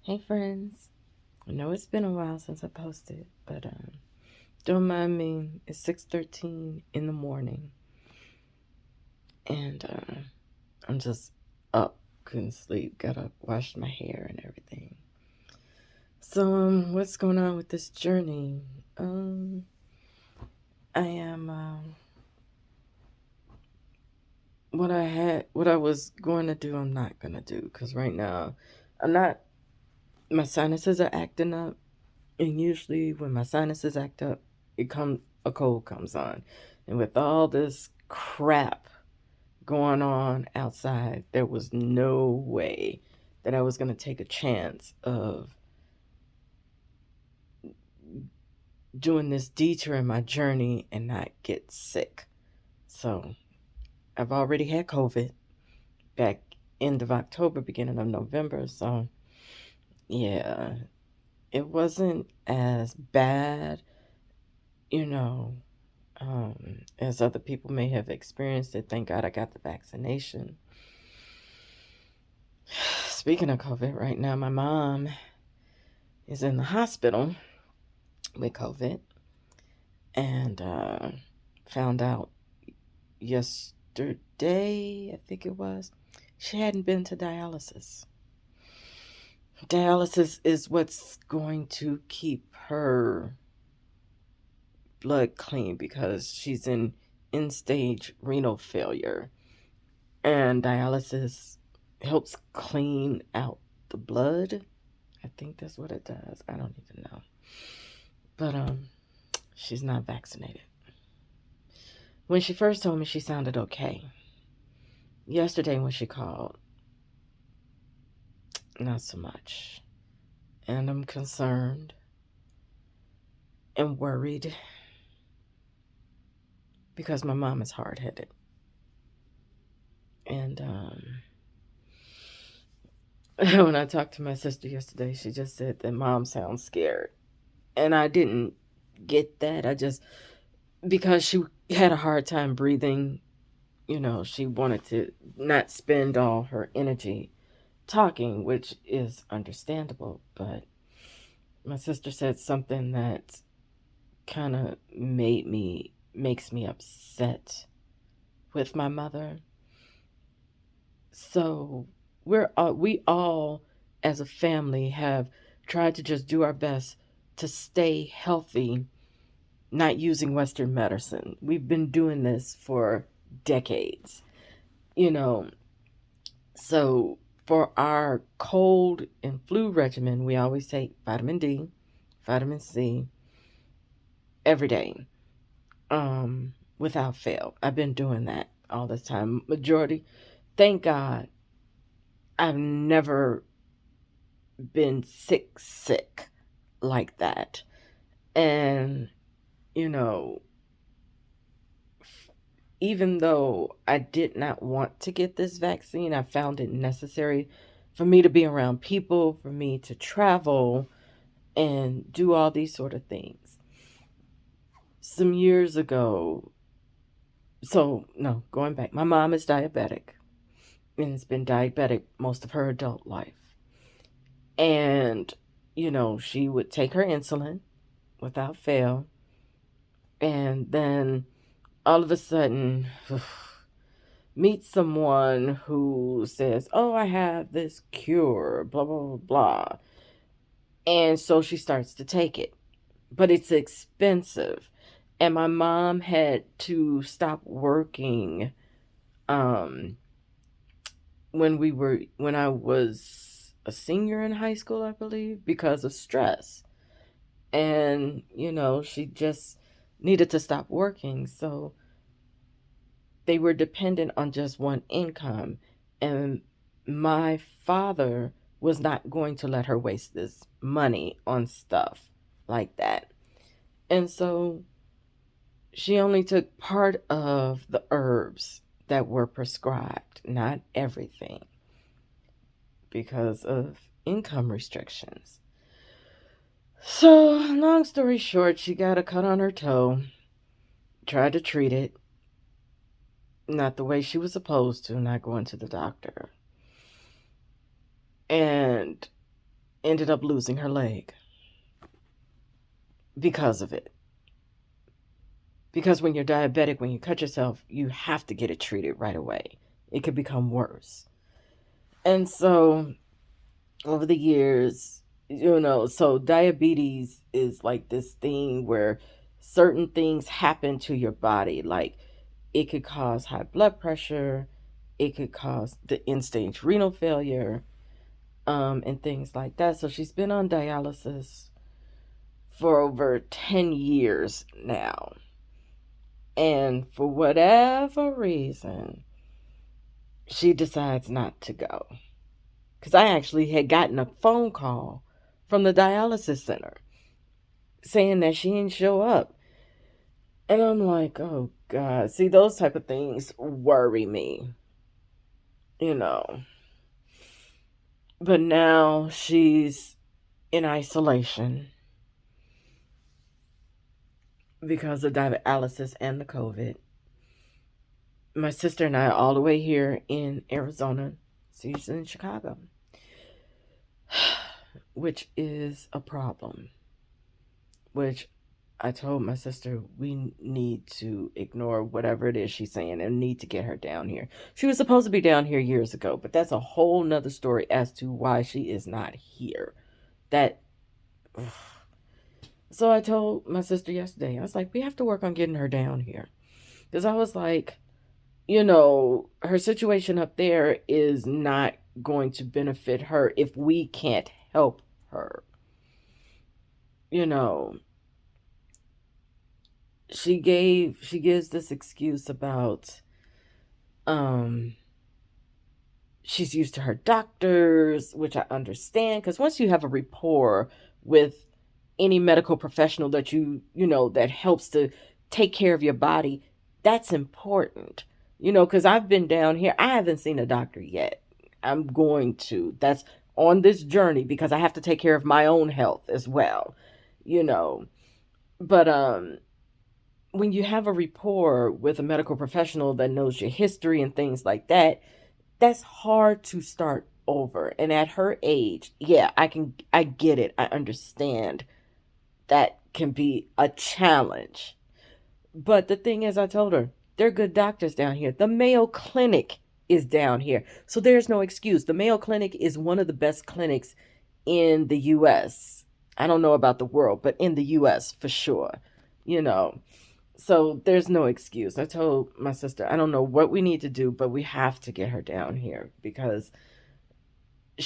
Hey friends, I know it's been a while since I posted, but don't mind me. It's 6:13 in the morning, and I'm just up, couldn't sleep, got up, washed my hair and everything. So what's going on with this journey? I am what I was going to do. I'm not gonna do because right now, I'm not. My sinuses are acting up. And usually when my sinuses act up, a cold comes on. And with all this crap going on outside, there was no way that I was going to take a chance of doing this detour in my journey and not get sick. So I've already had COVID back end of October, beginning of November. So yeah, it wasn't as bad, you know, as other people may have experienced it. Thank God I got the vaccination. Speaking of COVID, right now my mom is in the hospital with COVID and found out yesterday, I think it was, she hadn't been to dialysis. Dialysis is what's going to keep her blood clean because she's in end stage renal failure. And dialysis helps clean out the blood. I think that's what it does. I don't even know. But she's not vaccinated. When she first told me, she sounded okay. Yesterday when she called, not so much. And I'm concerned and worried because my mom is hard-headed. And when I talked to my sister yesterday, she just said that mom sounds scared. And I didn't get that. Because she had a hard time breathing, she wanted to not spend all her energy talking, which is understandable. But my sister said something that kind of makes me upset with my mother. So we all as a family have tried to just do our best to stay healthy, not using Western medicine. We've been doing this for decades, you know. So for our cold and flu regimen, we always take vitamin D, vitamin C every day, without fail. I've been doing that all this time. Majority, thank God, I've never been sick like that. And, you know, even though I did not want to get this vaccine, I found it necessary for me to be around people, for me to travel and do all these sort of things. Some years ago, so no, going back, my mom is diabetic and has been diabetic most of her adult life. And, she would take her insulin without fail. And then all of a sudden, meet someone who says, "Oh, I have this cure, blah, blah, blah, blah." And so she starts to take it, but it's expensive. And my mom had to stop working um, when I was a senior in high school, I believe, because of stress. And, she just needed to stop working. So they were dependent on just one income. And my father was not going to let her waste this money on stuff like that. And so she only took part of the herbs that were prescribed, not everything, because of income restrictions. So, long story short, she got a cut on her toe, tried to treat it, not the way she was supposed to, not going to the doctor. And ended up losing her leg because of it. Because when you're diabetic, when you cut yourself, you have to get it treated right away. It could become worse. And so over the years, so diabetes is like this thing where certain things happen to your body. Like it could cause high blood pressure, it could cause the end stage renal failure, and things like that. So she's been on dialysis for over 10 years now. And for whatever reason, she decides not to go. Because I actually had gotten a phone call from the dialysis center saying that she didn't show up. And I'm like, oh God. See, those type of things worry me, you know. But now she's in isolation because of dialysis and the COVID. My sister and I are all the way here in Arizona. She's in Chicago, which is a problem. Which I told my sister we need to ignore whatever it is she's saying and need to get her down here. She was supposed to be down here years ago, but that's a whole nother story as to why she is not here. That. Ugh. So I told my sister yesterday, I was like, we have to work on getting her down here. Because I was like, her situation up there is not going to benefit her if we can't help her. She gives this excuse about she's used to her doctors, which I understand, because once you have a rapport with any medical professional that that helps to take care of your body, that's important. Because I've been down here, I haven't seen a doctor yet. I'm going to. That's on this journey because I have to take care of my own health as well. But when you have a rapport with a medical professional that knows your history and things like that, that's hard to start over. And at her age, yeah, I get it. I understand that can be a challenge. But the thing is, I told her, they're good doctors down here. The Mayo Clinic is down here. So there's no excuse. The Mayo Clinic is one of the best clinics in the U.S. I don't know about the world, but in the U.S. for sure. So there's no excuse. I told my sister, I don't know what we need to do, but we have to get her down here because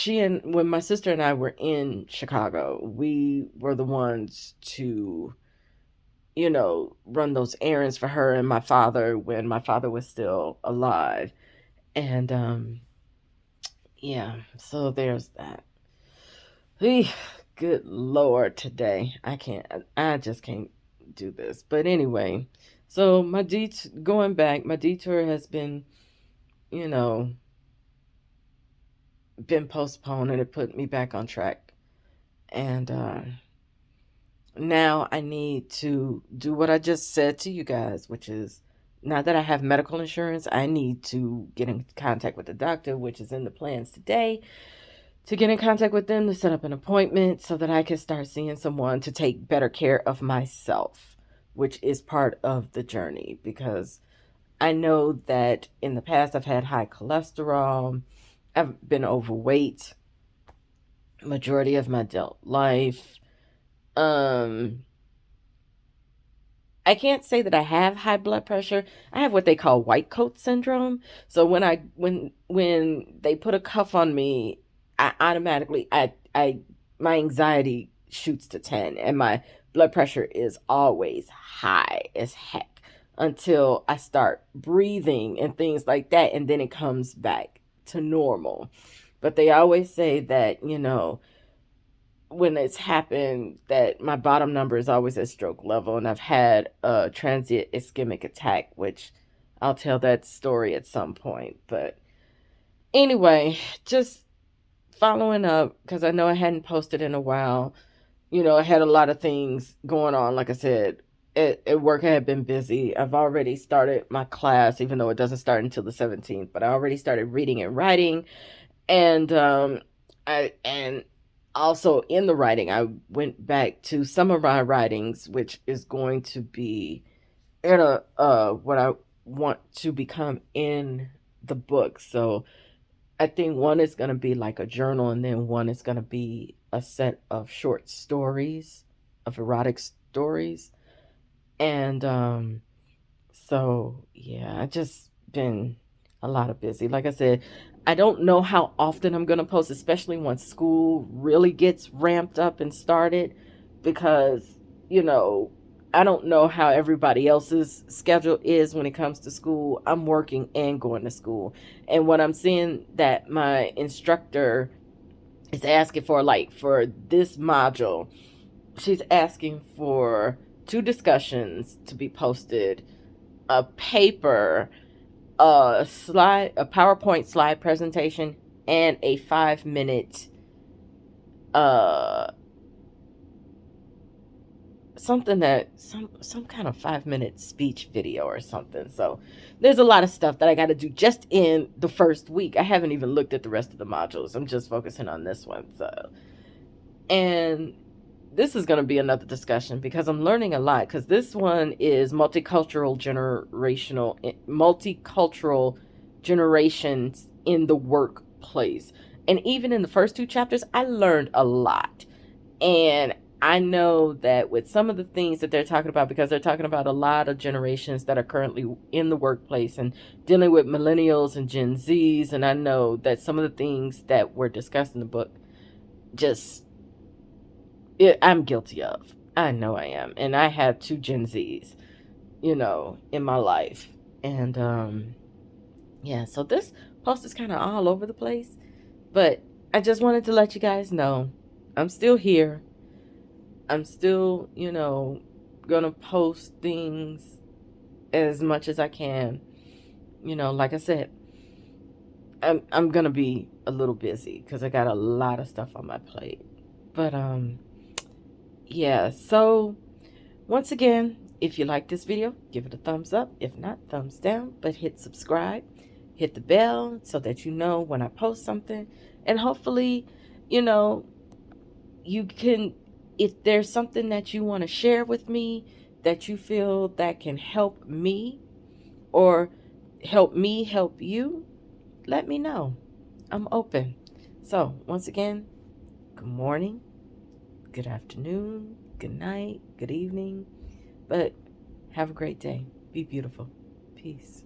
when my sister and I were in Chicago, we were the ones to, run those errands for her and my father when my father was still alive. And, yeah, so there's that. Good Lord, today. I just can't do this. But anyway, so going back, my detour has been, been postponed, and it put me back on track. And now I need to do what I just said to you guys, which is now that I have medical insurance, I need to get in contact with the doctor, which is in the plans today, to get in contact with them to set up an appointment so that I can start seeing someone to take better care of myself, which is part of the journey, because I know that in the past I've had high cholesterol, I've been overweight majority of my adult life. I can't say that I have high blood pressure. I have what they call white coat syndrome. So when they put a cuff on me, I automatically my anxiety shoots to 10 and my blood pressure is always high as heck until I start breathing and things like that, and then it comes back to normal. But they always say that, when it's happened, that my bottom number is always at stroke level, and I've had a transient ischemic attack, which I'll tell that story at some point. But anyway, just following up, because I know I hadn't posted in a while. I had a lot of things going on. Like I said, at work I had been busy. I've already started my class, even though it doesn't start until the 17th, but I already started reading and writing. And Also, in the writing, I went back to some of my writings, which is going to be in a what I want to become in the book. So I think one is going to be like a journal, and then one is going to be a set of short stories, of erotic stories. And so yeah, I just been a lot of busy. Like I said, I don't know how often I'm going to post, especially once school really gets ramped up and started, because, you know, I don't know how everybody else's schedule is when it comes to school. I'm working and going to school. And when I'm seeing that my instructor is asking for, like, for this module, she's asking for two discussions to be posted, a paper, a PowerPoint slide presentation, and a 5 minute uh something that some kind of 5 minute speech video or something. So there's a lot of stuff that I got to do just in the first week. I haven't even looked at the rest of the modules. I'm just focusing on this one. So, and this is going to be another discussion because I'm learning a lot, because this one is multicultural generations in the workplace. And even in the first two chapters, I learned a lot. And I know that with some of the things that they're talking about, because they're talking about a lot of generations that are currently in the workplace and dealing with millennials and Gen Zs, and I know that some of the things that were discussed in the book, just I'm guilty of. I know I am. And I have two Gen Zs, in my life. And yeah, so this post is kind of all over the place, but I just wanted to let you guys know I'm still here. I'm still, gonna post things as much as I can. Like I said, I'm gonna be a little busy because I got a lot of stuff on my plate. But yeah, so once again, if you like this video, give it a thumbs up. If not, thumbs down. But hit subscribe, hit the bell so that you know when I post something. And hopefully, you know, you can, if there's something that you want to share with me that you feel that can help me or help me help you, let me know. I'm open. So, once again, good morning, good afternoon, good night, good evening. But have a great day. Be beautiful. Peace.